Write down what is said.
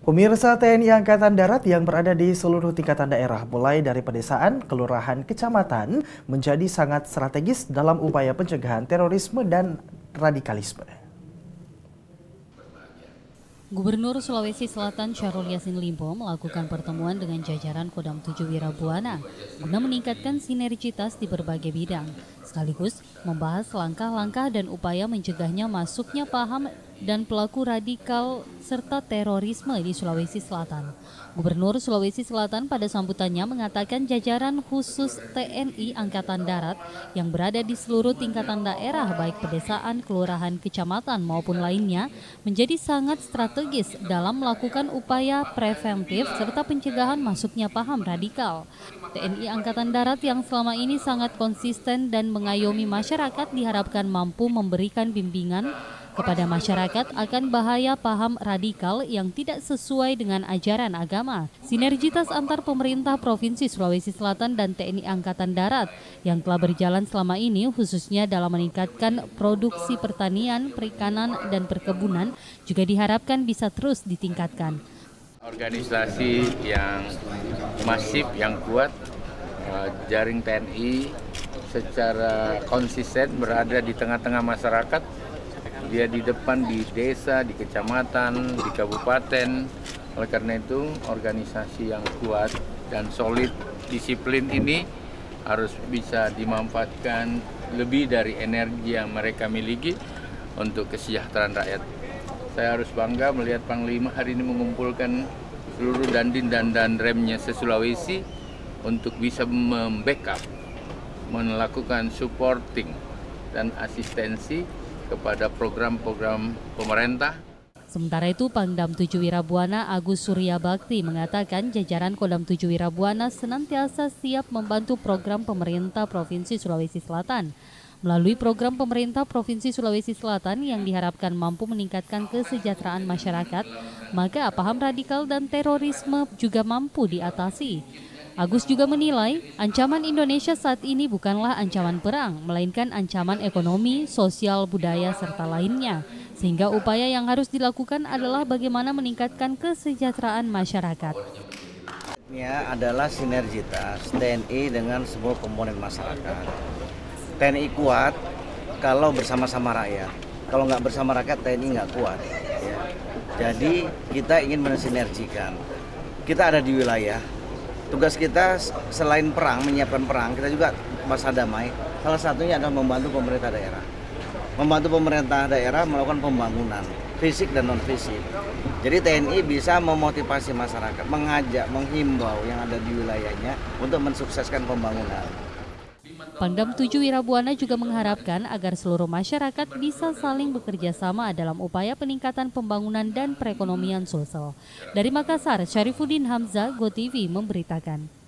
Pemirsa TNI Angkatan Darat yang berada di seluruh tingkatan daerah, mulai dari pedesaan, kelurahan, kecamatan, menjadi sangat strategis dalam upaya pencegahan terorisme dan radikalisme. Gubernur Sulawesi Selatan Syahrul Yassin Limpo melakukan pertemuan dengan jajaran Kodam 7 Wirabuana guna meningkatkan sinergitas di berbagai bidang, sekaligus membahas langkah-langkah dan upaya mencegahnya masuknya paham dan pelaku radikal serta terorisme di Sulawesi Selatan. Gubernur Sulawesi Selatan pada sambutannya mengatakan jajaran khusus TNI Angkatan Darat yang berada di seluruh tingkatan daerah baik pedesaan, kelurahan, kecamatan maupun lainnya menjadi sangat strategis dalam melakukan upaya preventif serta pencegahan masuknya paham radikal. TNI Angkatan Darat yang selama ini sangat konsisten dan mengayomi masyarakat diharapkan mampu memberikan bimbingan kepada masyarakat akan bahaya paham radikal yang tidak sesuai dengan ajaran agama. Sinergitas antar pemerintah Provinsi Sulawesi Selatan dan TNI Angkatan Darat yang telah berjalan selama ini khususnya dalam meningkatkan produksi pertanian, perikanan, dan perkebunan juga diharapkan bisa terus ditingkatkan. Organisasi yang masif, yang kuat, jaring TNI secara konsisten berada di tengah-tengah masyarakat. Dia di depan di desa, di kecamatan, di kabupaten. Oleh karena itu, organisasi yang kuat dan solid, disiplin ini harus bisa dimanfaatkan lebih dari energi yang mereka miliki untuk kesejahteraan rakyat. Saya harus bangga melihat Panglima hari ini mengumpulkan seluruh dandin dan danremnya se-Sulawesi untuk bisa membackup, melakukan supporting dan asistensi kepada program-program pemerintah. Sementara itu, Pangdam 7 Wirabuana Agus Surya Bakti mengatakan jajaran Kodam 7 Wirabuana senantiasa siap membantu program pemerintah Provinsi Sulawesi Selatan. Melalui program pemerintah Provinsi Sulawesi Selatan yang diharapkan mampu meningkatkan kesejahteraan masyarakat, maka paham radikal dan terorisme juga mampu diatasi. Agus juga menilai ancaman Indonesia saat ini bukanlah ancaman perang, melainkan ancaman ekonomi, sosial, budaya, serta lainnya. Sehingga upaya yang harus dilakukan adalah bagaimana meningkatkan kesejahteraan masyarakat. Ini adalah sinergitas TNI dengan semua komponen masyarakat. TNI kuat kalau bersama-sama rakyat. Kalau nggak bersama rakyat, TNI nggak kuat. Ya. Jadi kita ingin mensinergikan. Kita ada di wilayah. Tugas kita selain perang, menyiapkan perang, kita juga masa damai. Salah satunya adalah membantu pemerintah daerah. Membantu pemerintah daerah melakukan pembangunan, fisik dan non-fisik. Jadi TNI bisa memotivasi masyarakat, mengajak, menghimbau yang ada di wilayahnya untuk mensukseskan pembangunan. Pangdam 7 Wirabuana juga mengharapkan agar seluruh masyarakat bisa saling bekerja sama dalam upaya peningkatan pembangunan dan perekonomian Sulsel. Dari Makassar, Syarifuddin Hamzah, GoTV memberitakan.